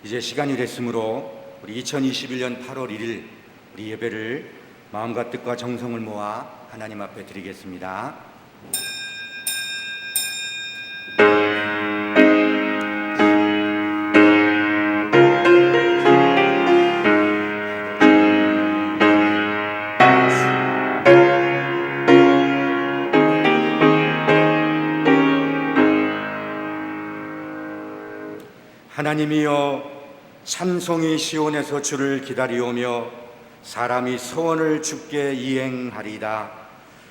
이제 시간이 됐으므로 우리 2021년 8월 1일 우리 예배를 마음과 뜻과 정성을 모아 하나님 앞에 드리겠습니다. 하나님이여, 찬송이 시온에서 주를 기다리오며 사람이 소원을 주께 이행하리이다.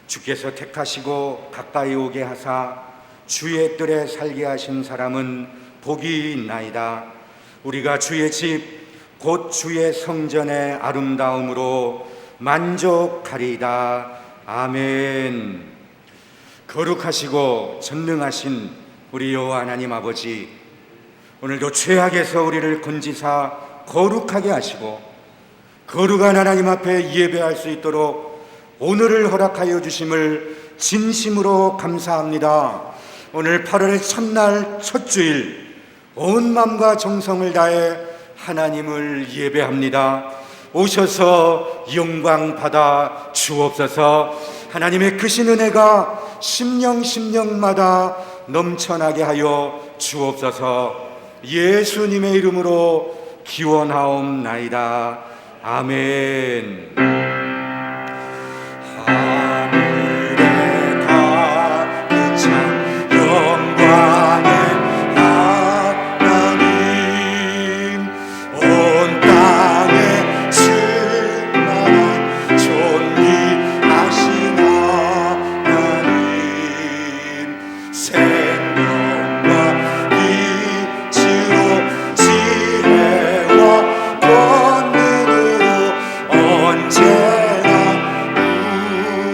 주께서 택하시고 가까이 오게 하사 주의 뜰에 살게 하신 사람은 복이 있나이다. 우리가 주의 집 곧 주의 성전의 아름다움으로 만족하리이다. 아멘. 거룩하시고 전능하신 우리 여호와 하나님 아버지, 오늘도 죄악에서 우리를 건지사 거룩하게 하시고 거룩한 하나님 앞에 예배할 수 있도록 오늘을 허락하여 주심을 진심으로 감사합니다. 오늘 8월의 첫날 첫 주일 온 마음과 정성을 다해 하나님을 예배합니다. 오셔서 영광 받아 주옵소서. 하나님의 크신 은혜가 심령마다 넘쳐나게 하여 주옵소서. 예수님의 이름으로 기원하옵나이다. 아멘. 하늘에 가득 찬 영광의 하나님, 온 땅에 충만한 존귀하신 하나님, 생명과 지혜와 권능으로 언제나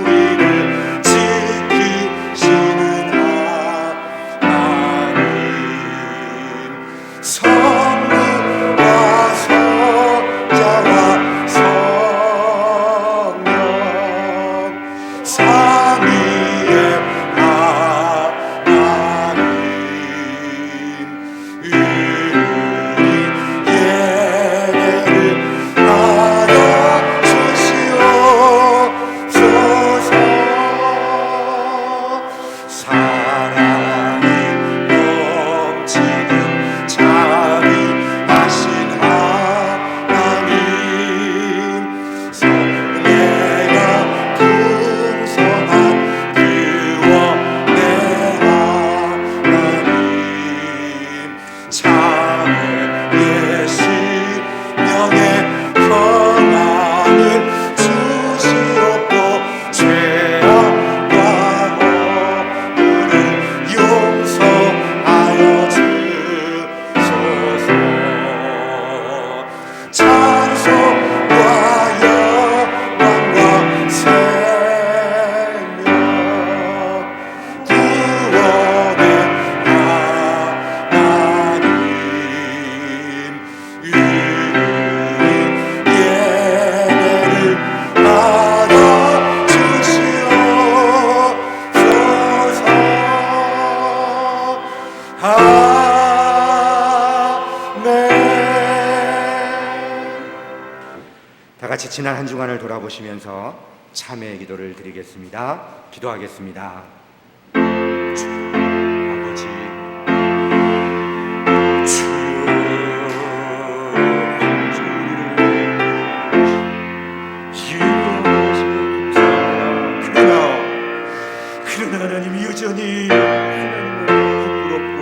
우리를 지키시는 하나님, 성령과 성자와 성령 삼위의 하나님, 다 같이 지난 한 주간을 돌아보시면서 참회의 기도를 드리겠습니다. 기도하겠습니다. 주 아버지, 그러나 하나님이 여전히 하나님을 부끄럽고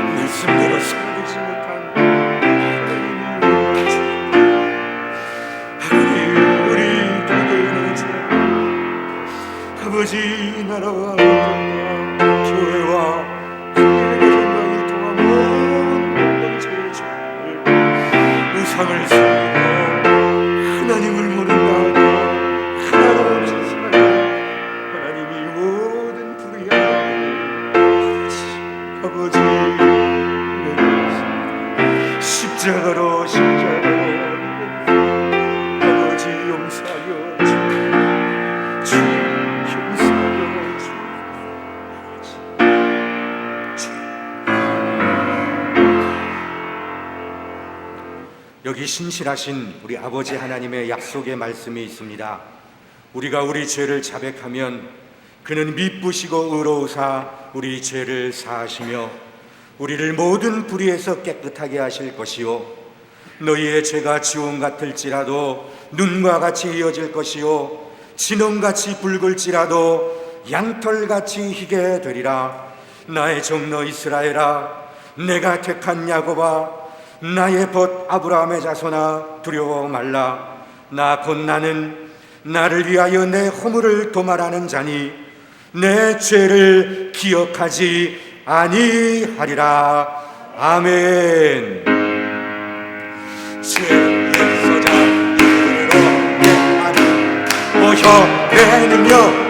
말씀대로 살아보지 못한 아버지, 나라와 교회와 교회의 생각이 통한 모든 공동체의 죄를 우상을 섬기고 하나님을 모른다 하나도 없이 살아가는 하나님이 모든 불의한 아버지, 십자가로 아버지 용서하여 주 용서하여 주 여기 신실하신 우리 아버지 하나님의 약속의 말씀이 있습니다. 우리가 우리 죄를 자백하면 그는 미쁘시고 의로우사 우리 죄를 사하시며 우리를 모든 불의에서 깨끗하게 하실 것이요 너희의 죄가 지옥 같을지라도 눈과 같이 이어질 것이요 진홍같이 붉을지라도 양털같이 희게 되리라. 나의 종로 이스라엘아, 내가 택한 야곱아, 나의 벗 아브라함의 자손아, 두려워 말라. 나 곧 나는 나를 위하여 내 허물을 도말하는 자니 내 죄를 기억하지 아니하리라. 아멘. 죄의 서자 이르러 내하니 모혀 내는요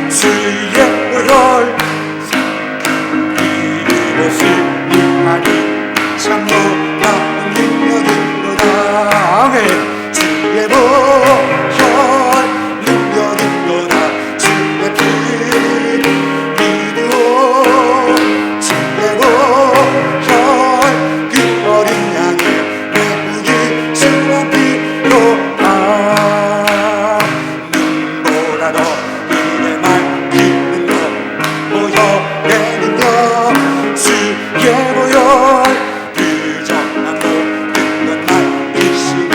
주의 의를 이곳을 이하니 참로 나은 능력인도다. 아멘. 주의 보혈 능력인도다. 주의 피 믿으오. 주의 보혈 그 어린 양의 매우기 주의 피로다. 눈보라도 이내 맑히는 것 모여내는 것 주의 보혈 그저만 모든 것 밝히시니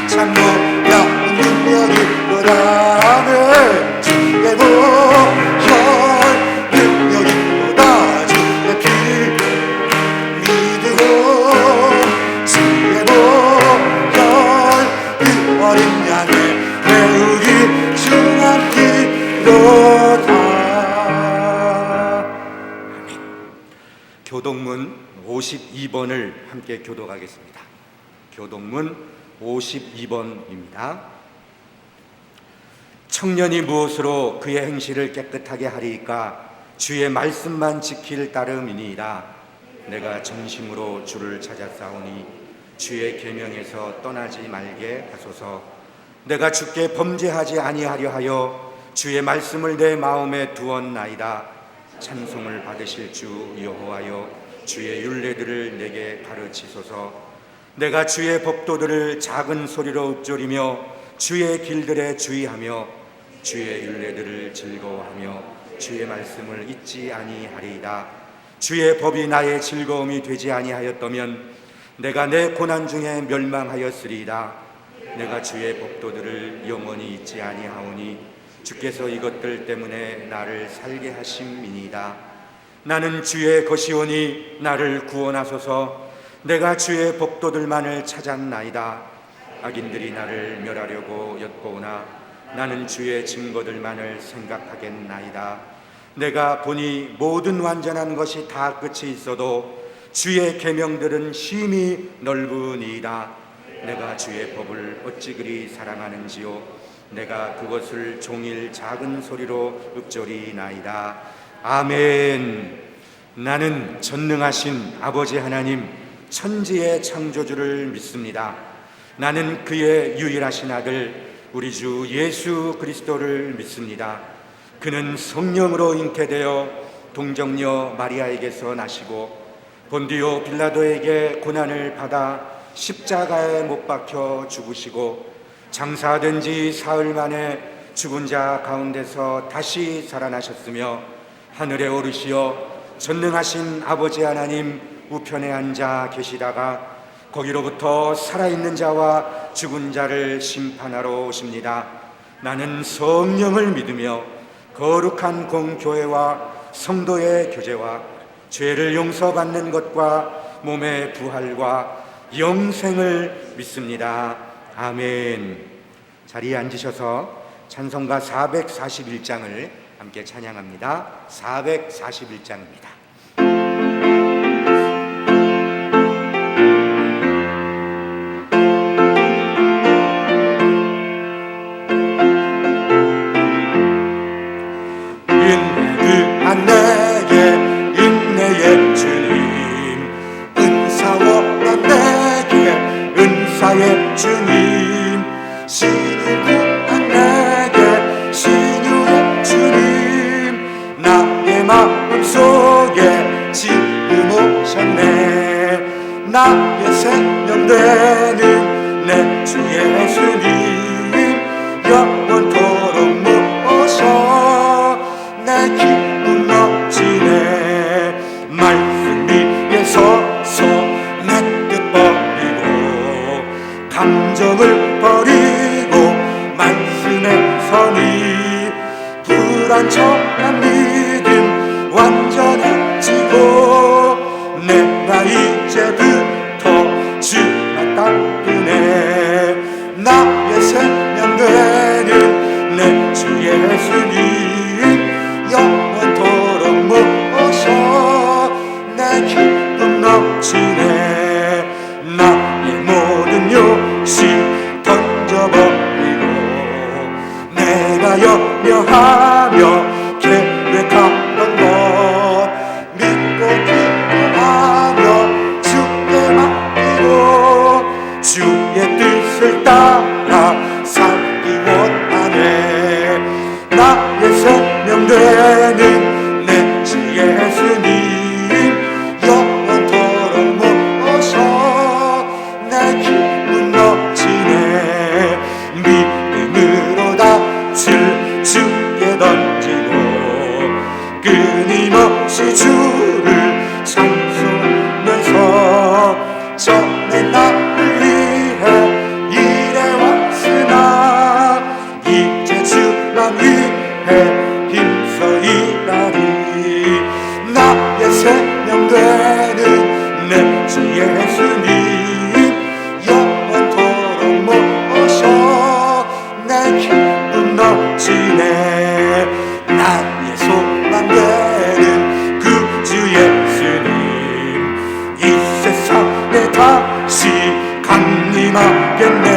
참로 나은 능력이로다. 아멘. 주의 보혈 능력이로다. 주의 피 믿으오. 주의 보혈 그 어린 양의 매우기 중한 피로다. 교동문 52번을 함께 교독하겠습니다. 교동문 52번입니다. 청년이 무엇으로 그의 행실을 깨끗하게 하리이까? 주의 말씀만 지킬 따름이니이다. 내가 전심으로 주를 찾았사오니 주의 계명에서 떠나지 말게 하소서. 내가 주께 범죄하지 아니하려 하여 주의 말씀을 내 마음에 두었나이다. 찬송을 받으실 주 여호와여, 주의 율례들을 내게 가르치소서. 내가 주의 법도들을 작은 소리로 읊조리며 주의 길들에 주의하며 주의 율례들을 즐거워하며 주의 말씀을 잊지 아니하리이다. 주의 법이 나의 즐거움이 되지 아니하였다면 내가 내 고난 중에 멸망하였으리이다. 내가 주의 법도들을 영원히 잊지 아니하오니 주께서 이것들 때문에 나를 살게 하심이니이다. 나는 주의 것이오니 나를 구원하소서. 내가 주의 법도들만을 찾았나이다. 악인들이 나를 멸하려고 엿보오나 나는 주의 증거들만을 생각하겠나이다. 내가 보니 모든 완전한 것이 다 끝이 있어도 주의 계명들은 심히 넓으니이다. 내가 주의 법을 어찌 그리 사랑하는지요. 내가 그것을 종일 작은 소리로 읊조리나이다. 아멘. 나는 전능하신 아버지 하나님 천지의 창조주를 믿습니다. 나는 그의 유일하신 아들 우리 주 예수 그리스도를 믿습니다. 그는 성령으로 잉태되어 동정녀 마리아에게서 나시고 본디오 빌라도에게 고난을 받아 십자가에 못 박혀 죽으시고 장사된 지 사흘 만에 죽은 자 가운데서 다시 살아나셨으며 하늘에 오르시어 전능하신 아버지 하나님 우편에 앉아 계시다가 거기로부터 살아있는 자와 죽은 자를 심판하러 오십니다. 나는 성령을 믿으며 거룩한 공교회와 성도의 교제와 죄를 용서받는 것과 몸의 부활과 영생을 믿습니다. 아멘. 자리에 앉으셔서 찬송가 441장을 함께 찬양합니다. 441장입니다. 인내한 내게 인내의 주님, 은사와 내게 은사의 주님, 신을 구한 내게 신유의 주님, 나의 마음속에 지금 오셨네. 나의 생명 되는 내 주 예수님 영원토록 모셔 내 기쁨 넘치네 말씀 위에 서서 내 뜻 버리고 감정을 버리고 말씀에 서니 불안정한 믿음 완전해지고 내가 이제부터 주만 따르네 나의 생명 되는 내 주 예수님 영원토록 모셔 내 기쁨 넘치네 나의 모든 욕심 던져버리고 내가 염려하며 계획하던 것 믿고 기도하며 주께 맡기고 주의 뜻을 따라 살기 원하네 나의 생명 되는 내 주 예수님 영원토록 모셔 내 기쁨 넘치네 믿음으로 닻을 주께 던지고 끊임없이 주를 찬송하면서 전에 나를 위해 일해왔으나 이제 주만 위해 힘써 일하리 나의 생명 되는 내 주 예수님 영원토록 모셔 내 기쁨 넘치네 나의 소망 되는 구주 예수님 이 세상에 다시 강림하겠네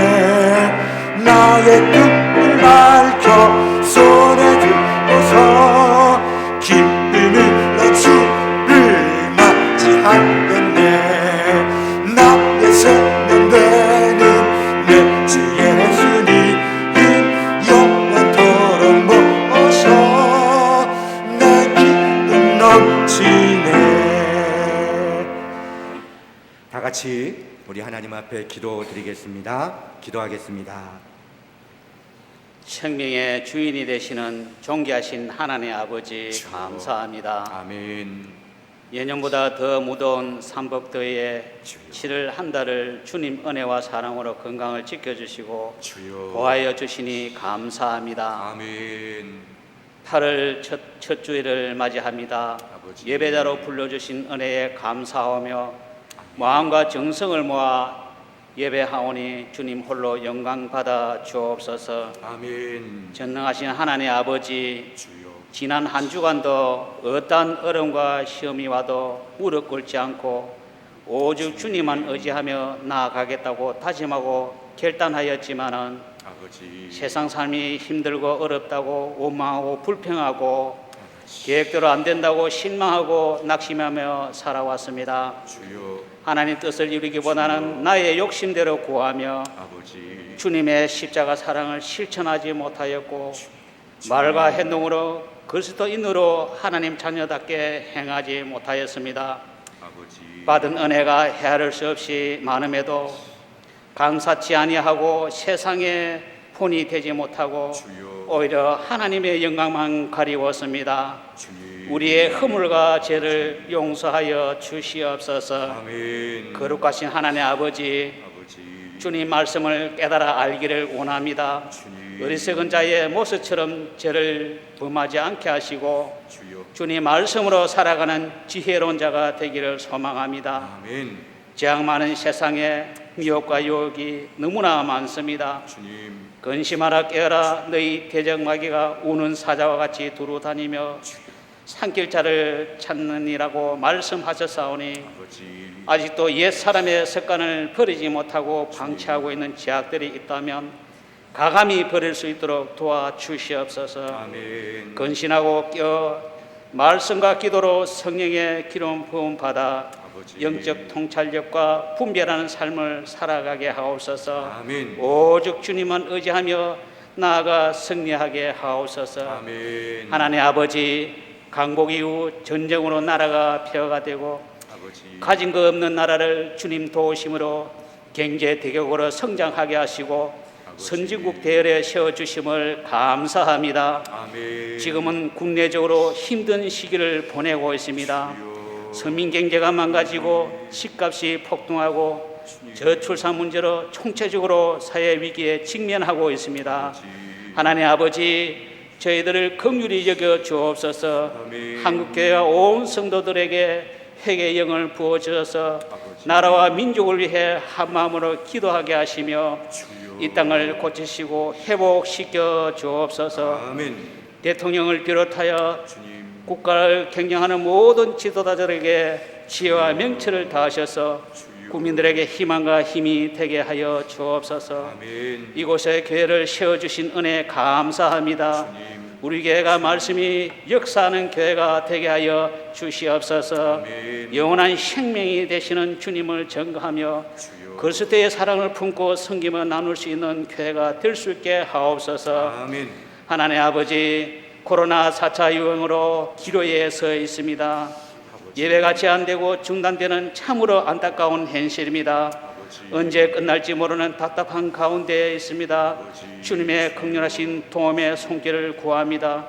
나의 꿈을 밝혀 손에 들고서 기쁨으로 주를 맞이하겠네 나의 생명 되는 내 주 예수님 영원토록 모셔 내 기쁨 넘치네 다 같이 우리 하나님 앞에 기도드리겠습니다. 기도하겠습니다. 생명의 주인이 되시는 존귀하신 하나님 아버지 주여. 감사합니다. 아멘. 예년보다 더 무더운 삼복더위에 주여. 7월 한 달을 주님 은혜와 사랑으로 건강을 지켜주시고 주여. 보하여 주시니 감사합니다. 아멘. 8월 첫 주일을 맞이합니다. 아버지. 예배자로 불러주신 은혜에 감사하며 마음과 정성을 모아 예배하오니 주님 홀로 영광 받아 주옵소서. 아멘. 전능하신 하나님 아버지, 주여. 지난 한 주간도 어떠한 어려움과 시험이 와도 무릎 꿇지 않고 오직 주님만 의지하며 나아가겠다고 다짐하고 결단하였지만은 아버지. 세상 삶이 힘들고 어렵다고 원망하고 불평하고 계획대로 안 된다고 실망하고 낙심하며 살아왔습니다. 주여. 하나님 뜻을 이루기보다는 나의 욕심대로 구하며 아버지. 주님의 십자가 사랑을 실천하지 못하였고 말과 행동으로 그리스도인으로 하나님 자녀답게 행하지 못하였습니다. 아버지. 받은 은혜가 헤아릴 수 없이 많음에도 감사치 아니하고 세상에 본이 되지 못하고 주여. 오히려 하나님의 영광만 가리웠습니다. 주님. 우리의 허물과 죄를 용서하여 주시옵소서. 아멘. 거룩하신 하나님 아버지, 아버지. 주님 말씀을 깨달아 알기를 원합니다. 주님. 어리석은 자의 모습처럼 죄를 범하지 않게 하시고 주여. 주님 말씀으로 살아가는 지혜로운 자가 되기를 소망합니다. 아멘. 재앙 많은 세상에 미혹과 유혹이 너무나 많습니다. 주님. 근심하라 깨어라 너희 대적마귀가 우는 사자와 같이 두루 다니며 산길자를 찾느니라고 말씀하셨사오니 아버지. 아직도 옛 사람의 습관을 버리지 못하고 방치하고 있는 죄악들이 있다면 가감히 버릴 수 있도록 도와주시옵소서. 아멘. 근신하고 깨어 말씀과 기도로 성령의 기름 부음 받아 아버지. 영적 통찰력과 분별하는 삶을 살아가게 하옵소서. 아멘. 오직 주님만 의지하며 나아가 승리하게 하옵소서. 아멘. 하나님 아버지, 강복 이후 전쟁으로 나라가 폐허가 되고 아버지. 가진 거 없는 나라를 주님 도우심으로 경제 대국으로 성장하게 하시고 선진국 대열에 세워주심을 감사합니다. 아멘. 지금은 국내적으로 힘든 시기를 보내고 있습니다. 서민 경제가 망가지고 집값이 폭등하고 저출산 문제로 총체적으로 사회 위기에 직면하고 있습니다. 하나님 아버지, 저희들을 긍휼히 여겨 주옵소서. 아멘. 한국교회와 온 성도들에게 회개의 영을 부어 주셔서 나라와 민족을 위해 한 마음으로 기도하게 하시며 이 땅을 고치시고 회복시켜 주옵소서. 아멘. 대통령을 비롯하여 주님. 국가를 경영하는 모든 지도자들에게 지혜와 명철을 다하셔서 국민들에게 희망과 힘이 되게 하여 주옵소서. 아멘. 이곳에 교회를 세워주신 은혜 감사합니다. 우리 교회가 말씀이 역사하는 교회가 되게 하여 주시옵소서. 아멘. 영원한 생명이 되시는 주님을 전가하며 그리스도의 사랑을 품고 섬기며 나눌 수 있는 교회가 될 수 있게 하옵소서. 아멘. 하나님 아버지, 코로나 4차 유행으로 기로에 서 있습니다. 예배가 제한되고 중단되는 참으로 안타까운 현실입니다. 언제 끝날지 모르는 답답한 가운데 있습니다. 주님의 극렬하신 도움의 손길을 구합니다.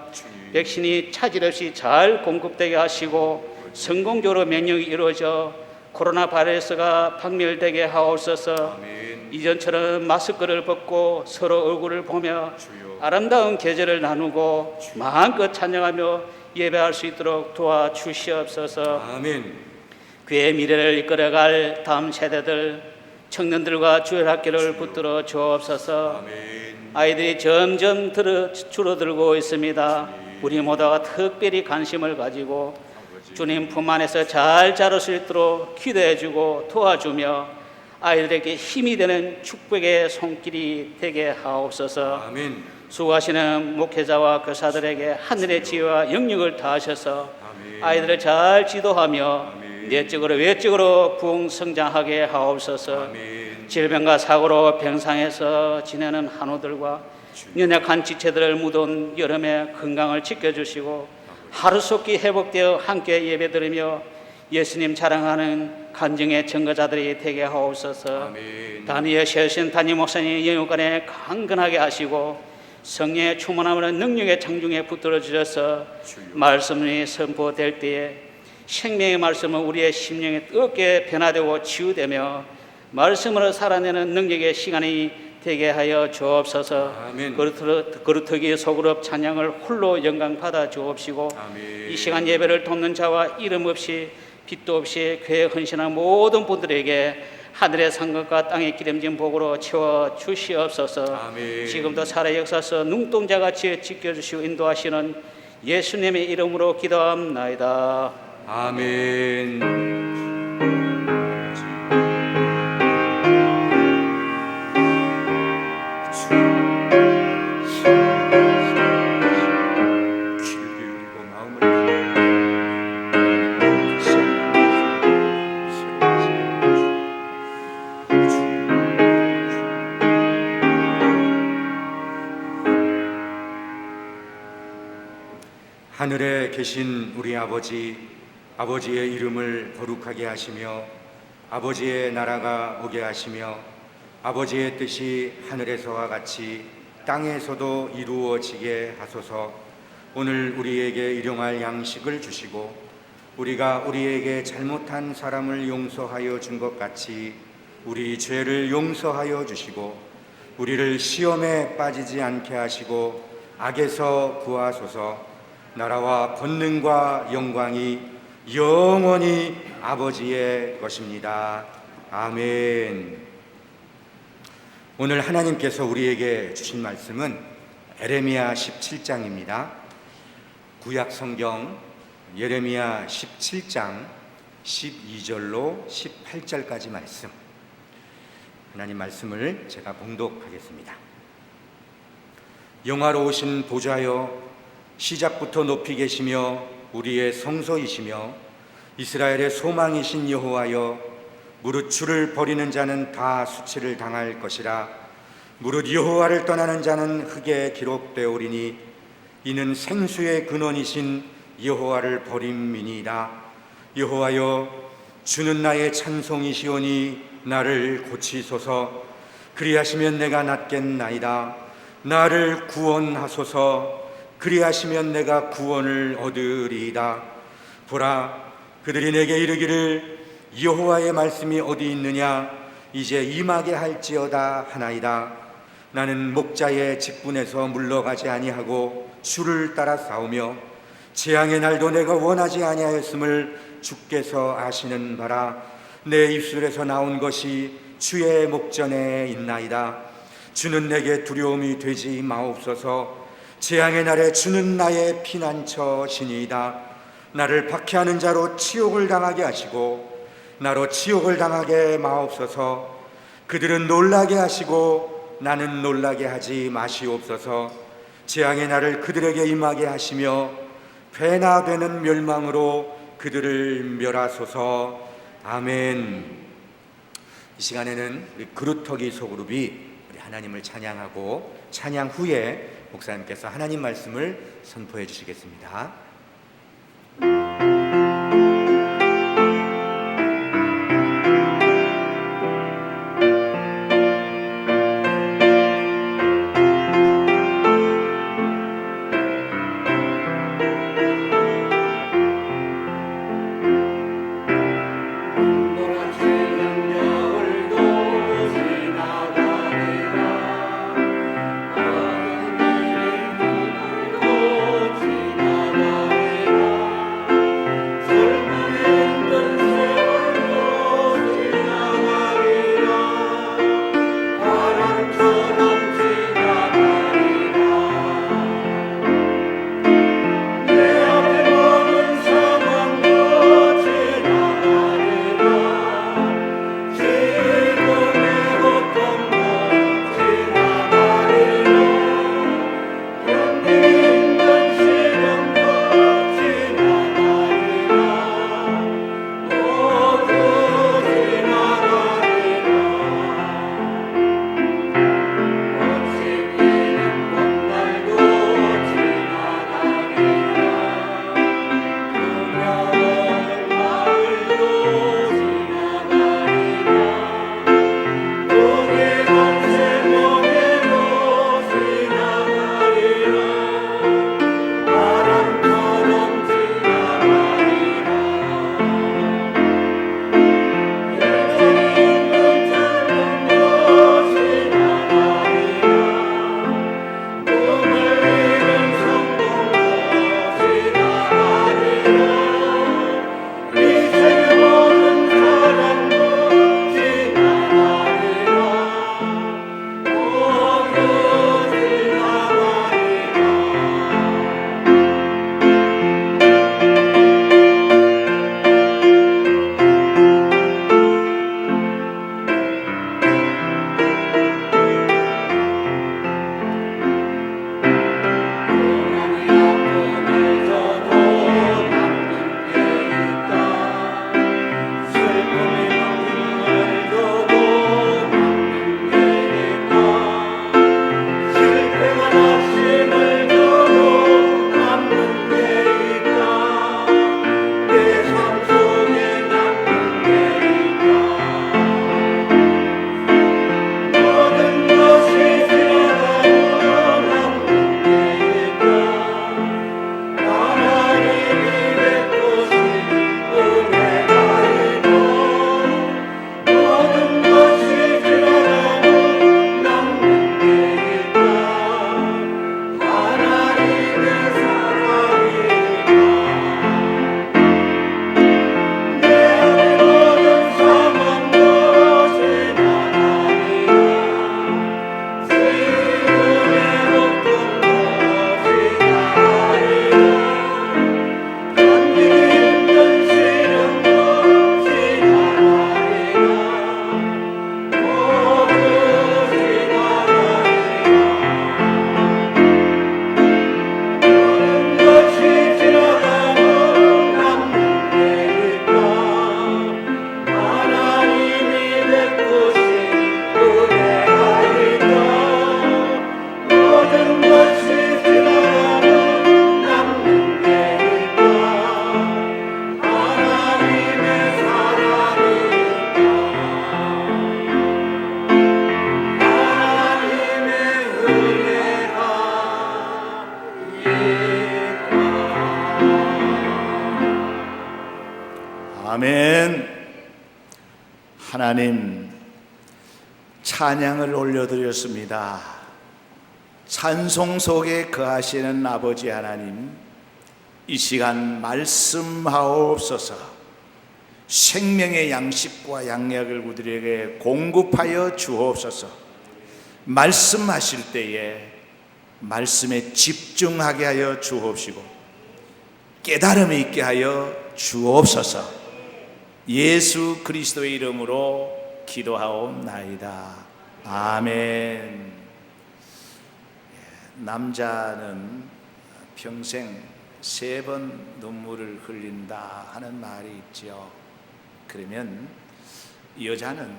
백신이 차질 없이 잘 공급되게 하시고 성공적으로 면역이 이루어져 코로나 바이러스가 박멸되게 하옵소서. 이전처럼 마스크를 벗고 서로 얼굴을 보며 아름다운 계절을 나누고 마음껏 찬양하며 예배할 수 있도록 도와주시옵소서. 아멘. 그의 미래를 이끌어갈 다음 세대들, 청년들과 주일학교를 붙들어 주옵소서. 아멘. 아이들이 점점 줄어들고 있습니다. 우리 모두가 특별히 관심을 가지고 주님 품 안에서 잘 자랄 수 있도록 기도해주고 도와주며 아이들에게 힘이 되는 축복의 손길이 되게 하옵소서. 아멘. 수고하시는 목회자와 교사들에게 하늘의 지혜와 영역을 다하셔서 아멘. 아이들을 잘 지도하며 아멘. 내적으로 외적으로 부흥성장하게 하옵소서. 아멘. 질병과 사고로 병상에서 지내는 한우들과 연약한 지체들을 묻은 여름에 건강을 지켜주시고 하루속히 회복되어 함께 예배드리며 예수님 자랑하는 간증의 증거자들이 되게 하옵소서. 아멘. 다니엘 세우신 담임 목사님 영육간에 강건하게 하시고 성령의 충만함으로 능력의 창중에 붙들어 주셔서 말씀이 선포될 때에 생명의 말씀은 우리의 심령에 뜨겁게 변화되고 치유되며 말씀으로 살아내는 능력의 시간이 되게 하여 주옵소서. 아멘. 거루터기 소그룹 찬양을 홀로 영광 받아 주옵시고 아멘. 이 시간 예배를 돕는 자와 이름 없이 빛도 없이 교회에 헌신한 모든 분들에게 하늘의 상급과 땅의 기름진 복으로 채워 주시옵소서. 아멘. 지금도 살아 역사서 눈동자같이 지켜주시고 인도하시는 예수님의 이름으로 기도합나이다. 아멘. 하늘에 계신 우리 아버지, 아버지의 이름을 거룩하게 하시며 아버지의 나라가 오게 하시며 아버지의 뜻이 하늘에서와 같이 땅에서도 이루어지게 하소서. 오늘 우리에게 일용할 양식을 주시고 우리가 우리에게 잘못한 사람을 용서하여 준 것 같이 우리 죄를 용서하여 주시고 우리를 시험에 빠지지 않게 하시고 악에서 구하소서. 나라와 권능과 영광이 영원히 아버지의 것입니다. 아멘. 오늘 하나님께서 우리에게 주신 말씀은 예레미야 17장입니다. 구약 성경 예레미야 17장 12절로 18절까지 말씀. 하나님 말씀을 제가 봉독하겠습니다. 영화로우신 보좌여, 시작부터 높이 계시며 우리의 성소이시며 이스라엘의 소망이신 여호와여, 무릇 주를 버리는 자는 다 수치를 당할 것이라. 무릇 여호와를 떠나는 자는 흙에 기록되오리니 이는 생수의 근원이신 여호와를 버림이니이다. 여호와여, 주는 나의 찬송이시오니 나를 고치소서. 그리하시면 내가 낫겠나이다. 나를 구원하소서. 그리하시면 내가 구원을 얻으리이다. 보라, 그들이 내게 이르기를 여호와의 말씀이 어디 있느냐, 이제 임하게 할지어다 하나이다. 나는 목자의 직분에서 물러가지 아니하고 주를 따라 싸우며 재앙의 날도 내가 원하지 아니하였음을 주께서 아시는 바라. 내 입술에서 나온 것이 주의 목전에 있나이다. 주는 내게 두려움이 되지 마옵소서. 재앙의 날에 주는 나의 피난처시니이다. 나를 박해하는 자로 치욕을 당하게 하시고 나로 치욕을 당하게 마옵소서. 그들은 놀라게 하시고 나는 놀라게 하지 마시옵소서. 재앙의 날을 그들에게 임하게 하시며 배나 되는 멸망으로 그들을 멸하소서. 아멘. 이 시간에는 우리 그루터기 소그룹이 우리 하나님을 찬양하고 찬양 후에 목사님께서 하나님 말씀을 선포해 주시겠습니다. 지나가리라 하나님, 찬양을 올려드렸습니다. 찬송 속에 거하시는 아버지 하나님, 이 시간 말씀하옵소서. 생명의 양식과 양약을 우리에게 공급하여 주옵소서. 말씀하실 때에 말씀에 집중하게 하여 주옵시고 깨달음이 있게 하여 주옵소서. 예수 그리스도의 이름으로 기도하옵나이다. 아멘. 남자는 평생 3번 눈물을 흘린다 하는 말이 있죠. 그러면 여자는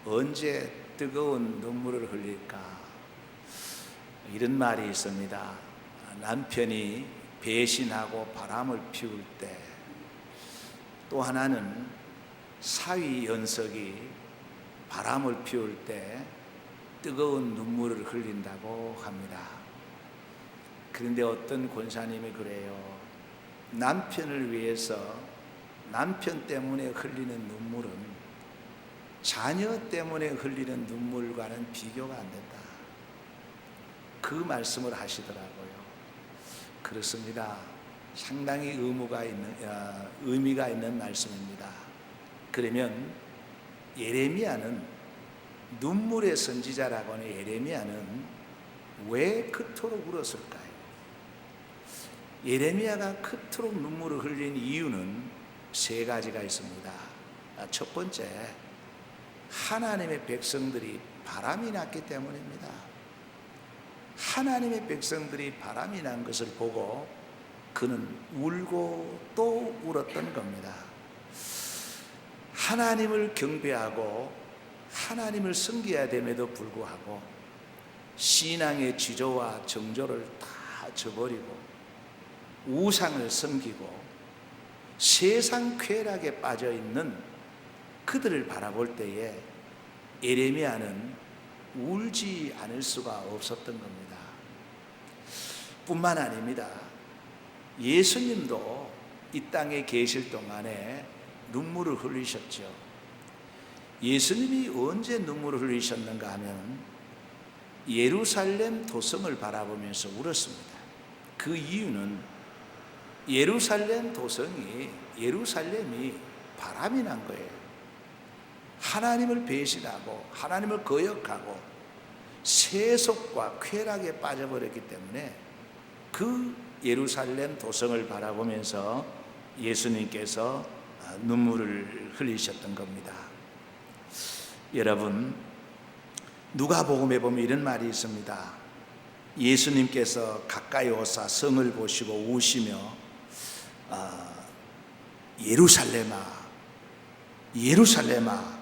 언제 뜨거운 눈물을 흘릴까? 이런 말이 있습니다. 남편이 배신하고 바람을 피울 때, 또 하나는 사위 연석이 바람을 피울 때 뜨거운 눈물을 흘린다고 합니다. 그런데 어떤 권사님이 그래요. 남편을 위해서 남편 때문에 흘리는 눈물은 자녀 때문에 흘리는 눈물과는 비교가 안 된다. 그 말씀을 하시더라고요. 그렇습니다. 상당히 의미가 있는 말씀입니다. 그러면 예레미야는, 눈물의 선지자라고 하는 예레미야는 왜 그토록 울었을까요? 예레미야가 그토록 눈물을 흘린 이유는 3가지가 있습니다. 첫 번째, 하나님의 백성들이 바람이 났기 때문입니다. 하나님의 백성들이 바람이 난 것을 보고 그는 울고 또 울었던 겁니다. 하나님을 경배하고 하나님을 섬겨야 됨에도 불구하고 신앙의 지조와 정조를 다 저버리고 우상을 섬기고 세상 쾌락에 빠져있는 그들을 바라볼 때에 예레미야는 울지 않을 수가 없었던 겁니다. 뿐만 아닙니다. 예수님도 이 땅에 계실 동안에 눈물을 흘리셨죠. 예수님이 언제 눈물을 흘리셨는가 하면 예루살렘 도성을 바라보면서 울었습니다. 그 이유는 예루살렘 예루살렘이 바람이 난 거예요. 하나님을 배신하고 하나님을 거역하고 세속과 쾌락에 빠져버렸기 때문에 그 예루살렘 도성을 바라보면서 예수님께서 눈물을 흘리셨던 겁니다. 여러분, 누가복음에 보면 이런 말이 있습니다. 예수님께서 가까이 오사 성을 보시고 우시며 예루살렘아, 예루살렘아,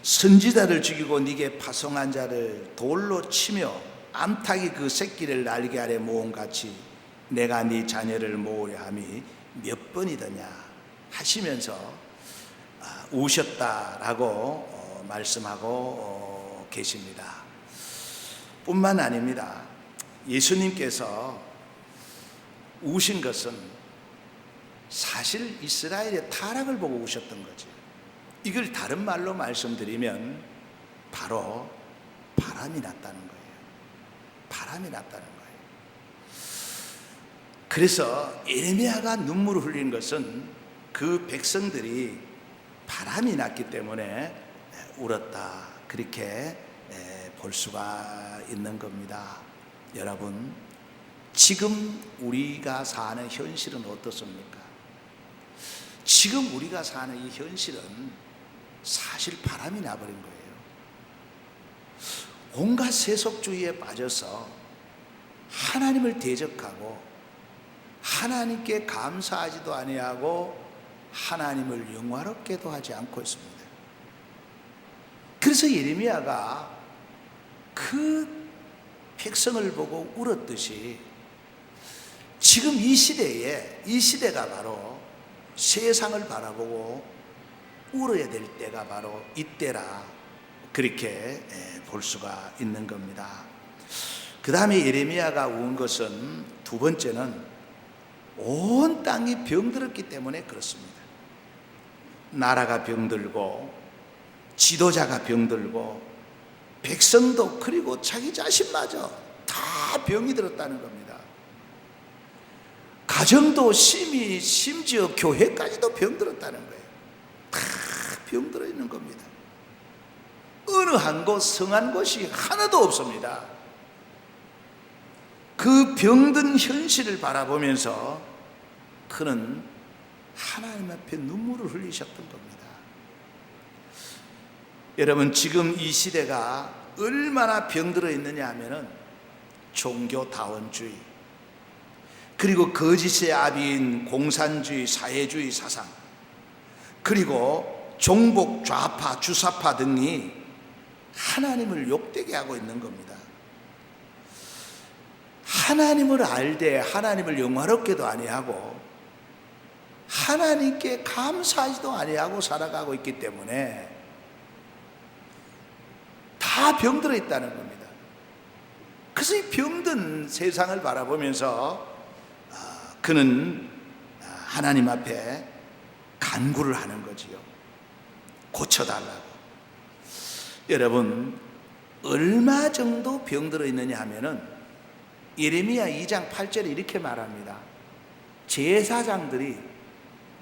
선지자를 죽이고 네게 파송한 자를 돌로 치며 암탉이 그 새끼를 날개 아래 모음같이 내가 네 자녀를 모으려 함이 몇 번이더냐 하시면서 우셨다라고 말씀하고 계십니다. 뿐만 아닙니다. 예수님께서 우신 것은 사실 이스라엘의 타락을 보고 우셨던 거죠. 이걸 다른 말로 말씀드리면 바로 바람이 났다는 거예요. 바람이 났다는 거예요. 그래서 예레미야가 눈물을 흘린 것은 그 백성들이 바람이 났기 때문에 울었다, 그렇게 볼 수가 있는 겁니다. 여러분, 지금 우리가 사는 현실은 어떻습니까? 지금 우리가 사는 이 현실은 사실 바람이 나버린 거예요. 온갖 세속주의에 빠져서 하나님을 대적하고 하나님께 감사하지도 아니하고 하나님을 영화롭게도 하지 않고 있습니다. 그래서 예레미야가 그 백성을 보고 울었듯이 지금 이 시대가 바로 세상을 바라보고 울어야 될 때가 바로 이때라, 그렇게 볼 수가 있는 겁니다. 그 다음에 예레미야가 운 것은, 두 번째는 온 땅이 병들었기 때문에 그렇습니다. 나라가 병들고 지도자가 병들고 백성도 그리고 자기 자신마저 다 병이 들었다는 겁니다. 가정도 심지어 교회까지도 병들었다는 거예요. 다 병들어 있는 겁니다. 어느 한 곳 성한 곳이 하나도 없습니다. 그 병든 현실을 바라보면서 그는 하나님 앞에 눈물을 흘리셨던 겁니다. 여러분, 지금 이 시대가 얼마나 병들어 있느냐 하면은 종교다원주의, 그리고 거짓의 아비인 공산주의, 사회주의 사상, 그리고 종북, 좌파, 주사파 등이 하나님을 욕되게 하고 있는 겁니다. 하나님을 알되 하나님을 영화롭게도 아니하고 하나님께 감사하지도 아니하고 살아가고 있기 때문에 다 병들어 있다는 겁니다. 그래서 이 병든 세상을 바라보면서 그는 하나님 앞에 간구를 하는 거지요. 고쳐달라고. 여러분, 얼마 정도 병들어 있느냐 하면은 예레미야 2장 8절에 이렇게 말합니다. 제사장들이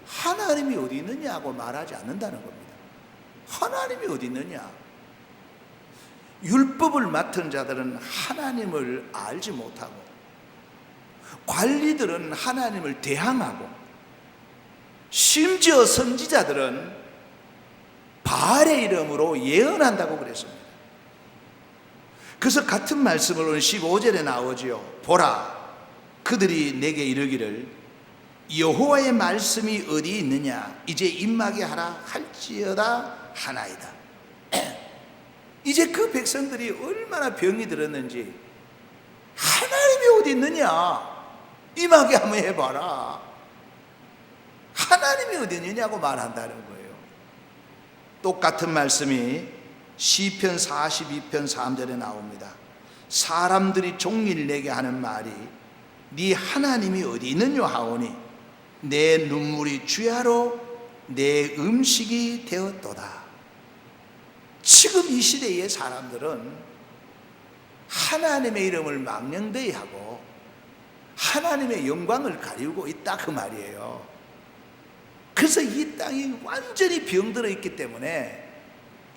하나님이 어디 있느냐고 말하지 않는다는 겁니다. 하나님이 어디 있느냐? 율법을 맡은 자들은 하나님을 알지 못하고, 관리들은 하나님을 대항하고, 심지어 선지자들은 바알의 이름으로 예언한다고 그랬습니다. 그래서 같은 말씀을 오늘 15절에 나오지요. 보라, 그들이 내게 이르기를 여호와의 말씀이 어디 있느냐, 이제 임하게 하라 할지어다 하나이다. 이제 그 백성들이 얼마나 병이 들었는지, 하나님이 어디 있느냐, 임하게 한번 해봐라, 하나님이 어디 있느냐고 말한다는 거예요. 똑같은 말씀이 시편 42편 3절에 나옵니다. 사람들이 종일 내게 하는 말이 네 하나님이 어디 있느냐 하오니 내 눈물이 주야로 내 음식이 되었도다. 지금 이 시대의 사람들은 하나님의 이름을 망령되이 하고 하나님의 영광을 가리우고 있다, 그 말이에요. 그래서 이 땅이 완전히 병들어 있기 때문에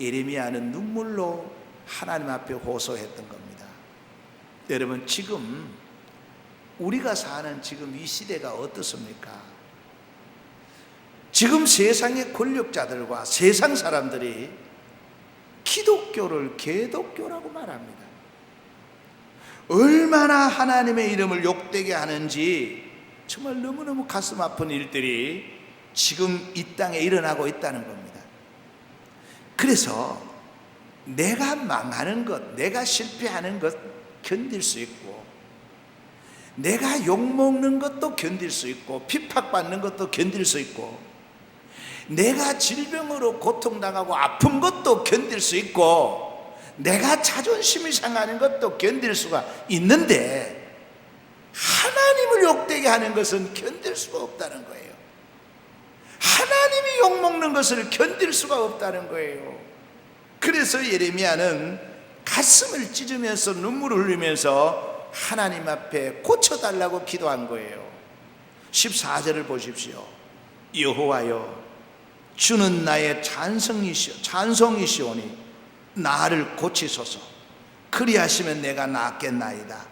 예레미야는 눈물로 하나님 앞에 호소했던 겁니다. 여러분, 지금 우리가 사는 지금 이 시대가 어떻습니까? 지금 세상의 권력자들과 세상 사람들이 기독교를 개독교라고 말합니다. 얼마나 하나님의 이름을 욕되게 하는지 정말 너무너무 가슴 아픈 일들이 지금 이 땅에 일어나고 있다는 겁니다. 그래서 내가 망하는 것, 내가 실패하는 것 견딜 수 있고, 내가 욕먹는 것도 견딜 수 있고, 핍박받는 것도 견딜 수 있고, 내가 질병으로 고통당하고 아픈 것도 견딜 수 있고, 내가 자존심이 상하는 것도 견딜 수가 있는데 하나님을 욕되게 하는 것은 견딜 수가 없다는 거예요. 하나님이 욕먹는 것을 견딜 수가 없다는 거예요. 그래서 예레미야는 가슴을 찢으면서 눈물을 흘리면서 하나님 앞에 고쳐달라고 기도한 거예요. 14절을 보십시오. 여호와여, 주는 나의 찬송이시오니 나를 고치소서. 그리하시면 내가 낫겠나이다.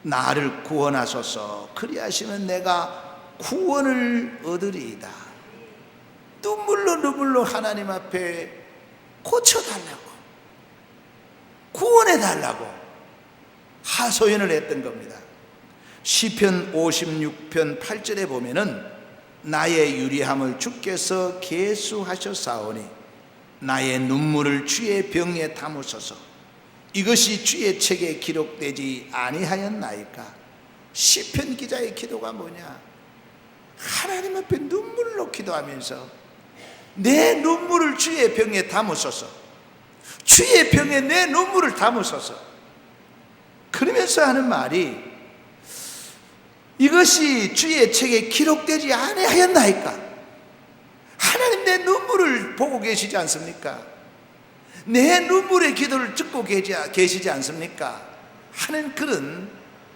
나를 구원하소서. 그리하시면 내가 구원을 얻으리이다. 눈물로 하나님 앞에 고쳐달라고, 구원해달라고 하소연을 했던 겁니다. 시편 56편 8절에 보면은 나의 유리함을 주께서 계수하셨사오니 나의 눈물을 주의 병에 담으소서. 이것이 주의 책에 기록되지 아니하였나이까. 시편 기자의 기도가 뭐냐? 하나님 앞에 눈물로 기도하면서 내 눈물을 주의 병에 담으소서, 주의 병에 내 눈물을 담으소서. 그러면서 하는 말이 이것이 주의 책에 기록되지 아니하였나이까. 하나님 내 눈물을 보고 계시지 않습니까? 내 눈물의 기도를 듣고 계시지 않습니까? 하는 그런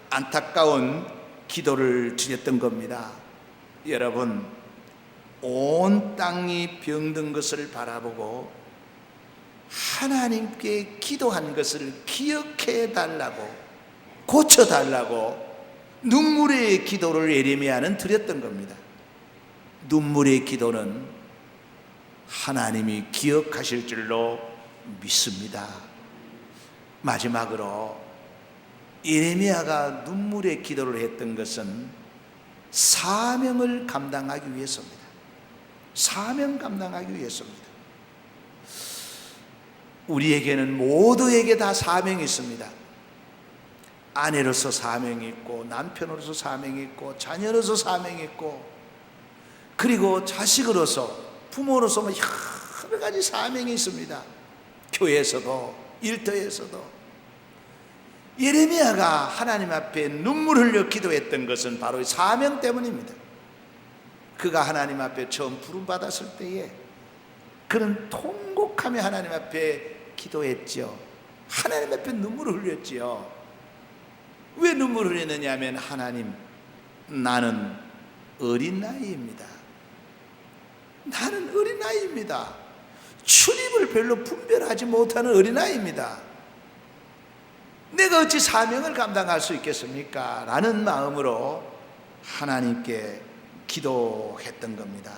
안타까운 기도를 드렸던 겁니다. 여러분, 온 땅이 병든 것을 바라보고 하나님께 기도한 것을 기억해 달라고, 고쳐 달라고 눈물의 기도를 예레미야는 드렸던 겁니다. 눈물의 기도는 하나님이 기억하실 줄로 믿습니다. 마지막으로 예레미야가 눈물의 기도를 했던 것은 사명을 감당하기 위해서입니다. 사명 감당하기 위해서입니다. 우리에게는 모두에게 다 사명이 있습니다. 아내로서 사명이 있고, 남편으로서 사명이 있고, 자녀로서 사명이 있고, 그리고 자식으로서, 부모로서 여러 가지 사명이 있습니다. 교회에서도, 일터에서도. 예레미야가 하나님 앞에 눈물 흘려 기도했던 것은 바로 사명 때문입니다. 그가 하나님 앞에 처음 부름받았을 때에 그는 통곡하며 하나님 앞에 기도했죠. 하나님 앞에 눈물을 흘렸지요. 왜 눈물을 흘렸느냐 하면, 하나님, 나는 어린 나이입니다. 나는 어린 나이입니다. 출입을 별로 분별하지 못하는 어린 나이입니다. 내가 어찌 사명을 감당할 수 있겠습니까? 라는 마음으로 하나님께 기도했던 겁니다.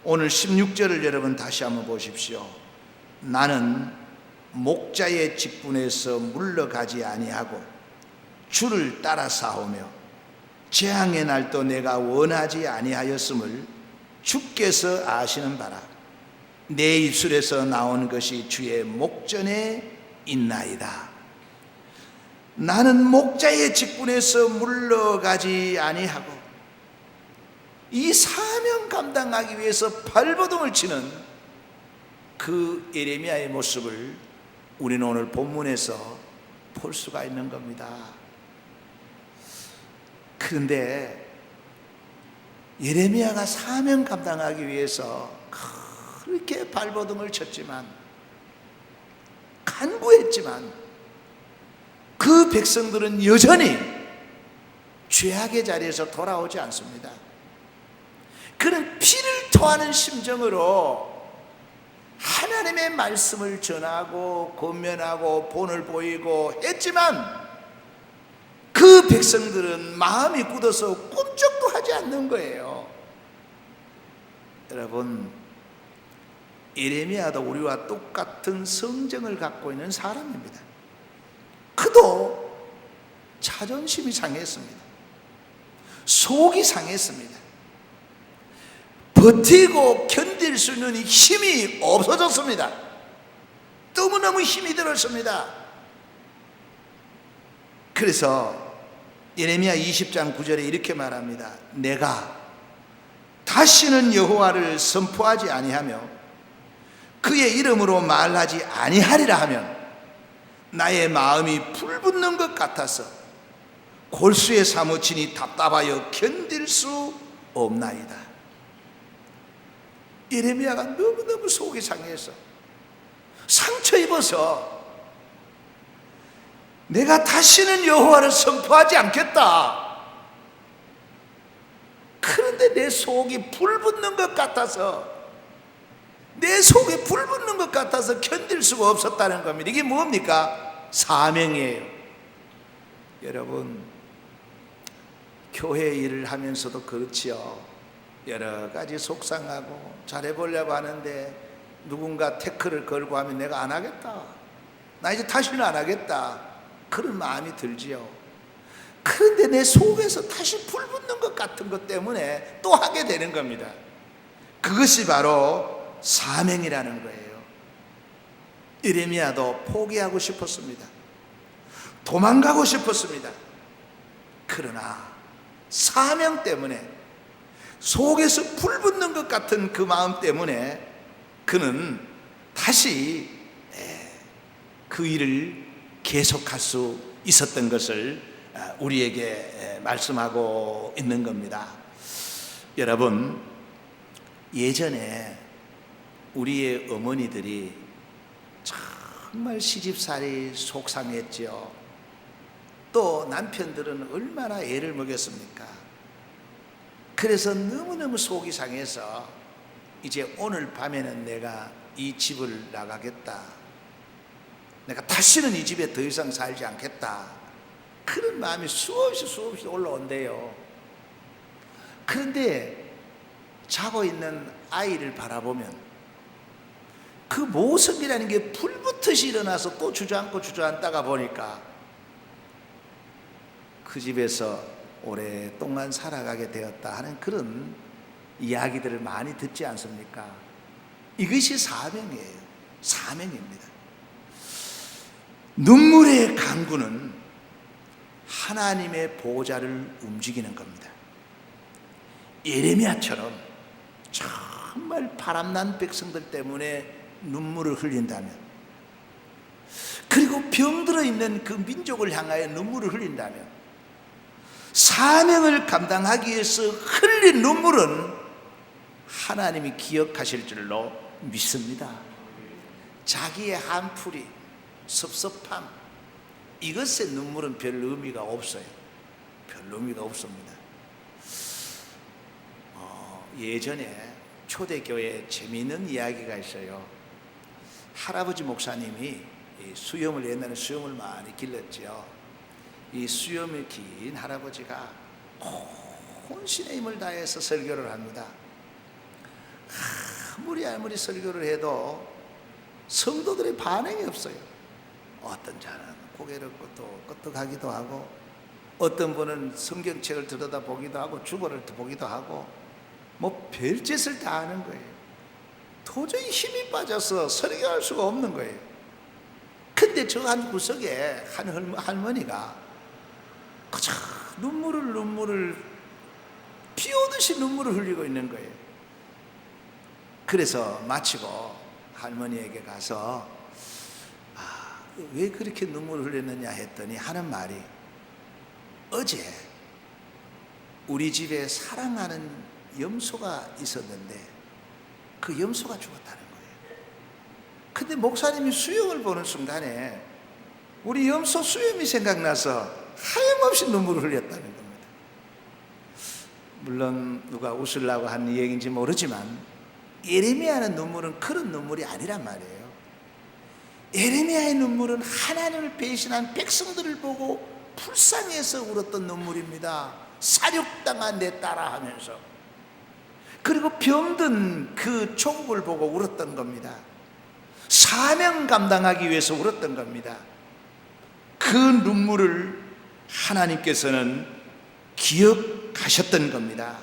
오늘 16절을 여러분 다시 한번 보십시오. 나는 목자의 직분에서 물러가지 아니하고 주를 따라 싸우며 재앙의 날도 내가 원하지 아니하였음을 주께서 아시는 바라. 내 입술에서 나온 것이 주의 목전에 있나이다. 나는 목자의 직분에서 물러가지 아니하고, 이 사명 감당하기 위해서 발버둥을 치는 그 예레미야의 모습을 우리는 오늘 본문에서 볼 수가 있는 겁니다. 그런데 예레미야가 사명 감당하기 위해서 그렇게 발버둥을 쳤지만, 간구했지만, 그 백성들은 여전히 죄악의 자리에서 돌아오지 않습니다. 그는 피를 토하는 심정으로 하나님의 말씀을 전하고 권면하고 본을 보이고 했지만, 그 백성들은 마음이 굳어서 꿈쩍도 하지 않는 거예요. 여러분, 예레미야도 우리와 똑같은 성정을 갖고 있는 사람입니다. 그도 자존심이 상했습니다. 속이 상했습니다. 버티고 견딜 수 있는 힘이 없어졌습니다. 너무너무 힘이 들었습니다. 그래서 예레미야 20장 9절에 이렇게 말합니다. 내가 다시는 여호와를 선포하지 아니하며 그의 이름으로 말하지 아니하리라 하면 나의 마음이 불붙는 것 같아서 골수에 사무치니 답답하여 견딜 수 없나이다. 예레미야가 너무너무 속이 상해서, 상처 입어서 내가 다시는 여호와를 선포하지 않겠다. 그런데 내 속이 불붙는 것 같아서, 내 속에 불붙는 것 같아서 견딜 수가 없었다는 겁니다. 이게 뭡니까? 사명이에요. 여러분, 교회 일을 하면서도 그렇지요. 여러 가지 속상하고 잘해보려고 하는데 누군가 태클을 걸고 하면 내가 안 하겠다, 나 이제 다시는 안 하겠다, 그런 마음이 들지요. 그런데 내 속에서 다시 불붙는 것 같은 것 때문에 또 하게 되는 겁니다. 그것이 바로 사명이라는 거예요. 예레미야도 포기하고 싶었습니다. 도망가고 싶었습니다. 그러나 사명 때문에, 속에서 불붙는 것 같은 그 마음 때문에 그는 다시 그 일을 계속할 수 있었던 것을 우리에게 말씀하고 있는 겁니다. 여러분, 예전에 우리의 어머니들이 정말 시집살이 속상했지요. 또 남편들은 얼마나 애를 먹였습니까? 그래서 너무너무 속이 상해서 이제 오늘 밤에는 내가 이 집을 나가겠다, 내가 다시는 이 집에 더 이상 살지 않겠다, 그런 마음이 수없이 올라온대요. 그런데 자고 있는 아이를 바라보면 그 모습이라는 게 불붙듯이 일어나서 또 주저앉다가 보니까 그 집에서 오랫동안 살아가게 되었다 하는 그런 이야기들을 많이 듣지 않습니까? 이것이 사명이에요. 사명입니다. 눈물의 강구는 하나님의 보호자를 움직이는 겁니다. 예레미야처럼 정말 바람난 백성들 때문에 눈물을 흘린다면, 그리고 병들어 있는 그 민족을 향하여 눈물을 흘린다면, 사명을 감당하기 위해서 흘린 눈물은 하나님이 기억하실 줄로 믿습니다. 자기의 한풀이, 섭섭함, 이것의 눈물은 별 의미가 없어요. 별 의미가 없습니다. 예전에 초대교회에 재미있는 이야기가 있어요. 할아버지 목사님이 옛날에 수염을 많이 길렀죠. 이 수염이 긴 할아버지가 혼신의 힘을 다해서 설교를 합니다. 아무리 설교를 해도 성도들의 반응이 없어요. 어떤 자는 고개를 끄덕하기도 하고, 어떤 분은 성경책을 들여다보기도 하고 주보를 보기도 하고, 뭐 별짓을 다 하는 거예요. 도저히 힘이 빠져서 설교할 수가 없는 거예요. 근데 저 한 구석에 한 할머니가 그저 눈물을 비 오듯이 눈물을 흘리고 있는 거예요. 그래서 마치고 할머니에게 가서 왜 그렇게 눈물을 흘렸느냐 했더니 하는 말이, 어제 우리 집에 사랑하는 염소가 있었는데 그 염소가 죽었다는 거예요. 근데 목사님이 수염을 보는 순간에 우리 염소 수염이 생각나서 하염없이 눈물을 흘렸다는 겁니다. 물론 누가 웃으려고 하는 얘기인지 모르지만 예레미야의 눈물은 그런 눈물이 아니란 말이에요. 예레미야의 눈물은 하나님을 배신한 백성들을 보고 불쌍해서 울었던 눈물입니다. 사륙당한 내 딸아 하면서, 그리고 병든 그 조국을 보고 울었던 겁니다. 사명 감당하기 위해서 울었던 겁니다. 그 눈물을 하나님께서는 기억하셨던 겁니다.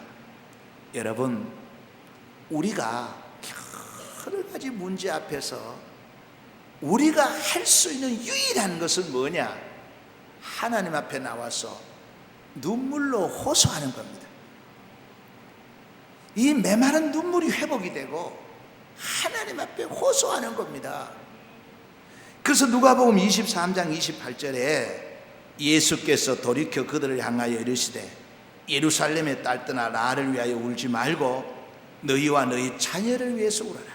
여러분, 우리가 여러 가지 문제 앞에서 우리가 할 수 있는 유일한 것은 뭐냐? 하나님 앞에 나와서 눈물로 호소하는 겁니다. 이 메마른 눈물이 회복이 되고 하나님 앞에 호소하는 겁니다. 그래서 누가복음 23장 28절에 예수께서 돌이켜 그들을 향하여 이르시되 예루살렘의 딸들아 나를 위하여 울지 말고 너희와 너희 자녀를 위해서 울어라.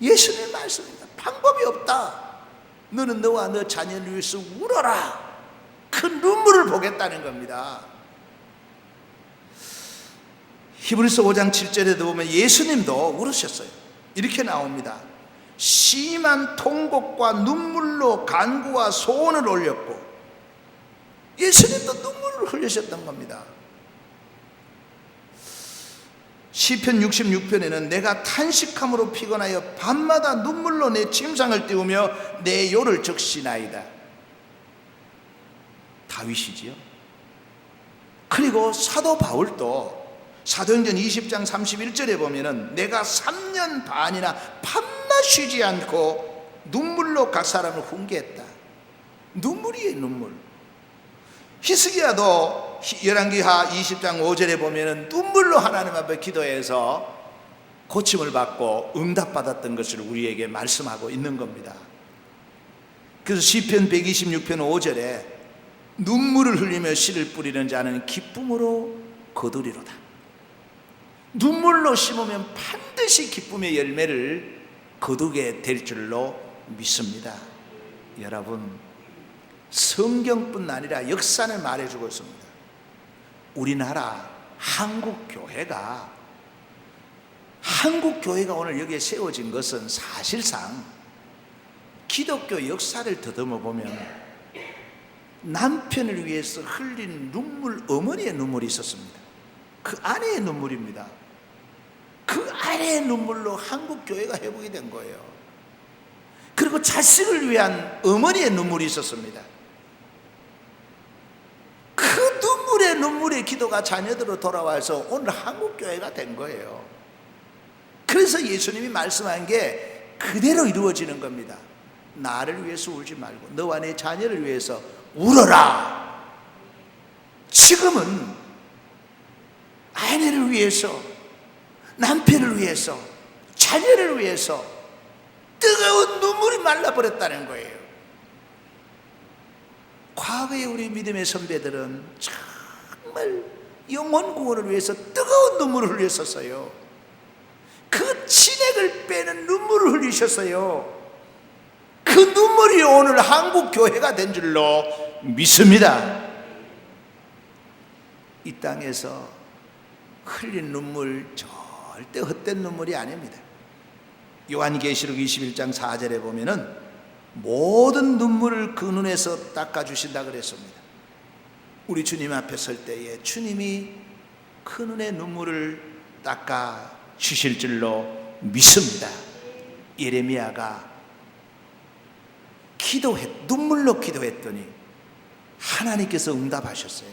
예수님의 말씀입니다. 방법이 없다. 너는 너와 너 자녀를 위해서 울어라. 그 눈물을 보겠다는 겁니다. 히브리서 5장 7절에도 보면 예수님도 울으셨어요. 이렇게 나옵니다. 심한 통곡과 눈물로 간구와 소원을 올렸고, 예수님도 눈물을 흘리셨던 겁니다. 시편 66편에는 내가 탄식함으로 피곤하여 밤마다 눈물로 내 침상을 띄우며 내 요를 적시나이다. 다윗이지요. 그리고 사도 바울도 사도행전 20장 31절에 보면은 내가 3년 반이나 밤낮 쉬지 않고 눈물로 각 사람을 훈계했다. 눈물이에요, 눈물. 히스기야도 열왕기하 20장 5절에 보면은 눈물로 하나님 앞에 기도해서 고침을 받고 응답받았던 것을 우리에게 말씀하고 있는 겁니다. 그래서 시편 126편 5절에 눈물을 흘리며 씨를 뿌리는 자는 기쁨으로 거두리로다. 눈물로 심으면 반드시 기쁨의 열매를 거두게 될 줄로 믿습니다. 여러분, 성경뿐 아니라 역사는 말해주고 있습니다. 우리나라 한국교회가 오늘 여기에 세워진 것은 사실상 기독교 역사를 더듬어 보면 남편을 위해서 흘린 눈물, 어머니의 눈물이 있었습니다. 그 아내의 눈물입니다. 그 아내의 눈물로 한국교회가 회복이 된 거예요. 그리고 자식을 위한 어머니의 눈물이 있었습니다. 그 눈물의 기도가 자녀들로 돌아와서 오늘 한국교회가 된 거예요. 그래서 예수님이 말씀한 게 그대로 이루어지는 겁니다. 나를 위해서 울지 말고 너와 내 자녀를 위해서 울어라. 지금은 아내를 위해서, 남편을 위해서, 자녀를 위해서 뜨거운 눈물이 말라버렸다는 거예요. 과거에 우리 믿음의 선배들은 정말 영혼 구원을 위해서 뜨거운 눈물을 흘렸었어요. 그 진액을 빼는 눈물을 흘리셨어요. 그 눈물이 오늘 한국 교회가 된 줄로 믿습니다. 이 땅에서 흘린 눈물 절대 헛된 눈물이 아닙니다. 요한계시록 21장 4절에 보면은 모든 눈물을 그 눈에서 닦아주신다 그랬습니다. 우리 주님 앞에 설 때에 주님이 그 눈의 눈물을 닦아 주실 줄로 믿습니다. 예레미야가 눈물로 기도했더니 하나님께서 응답하셨어요.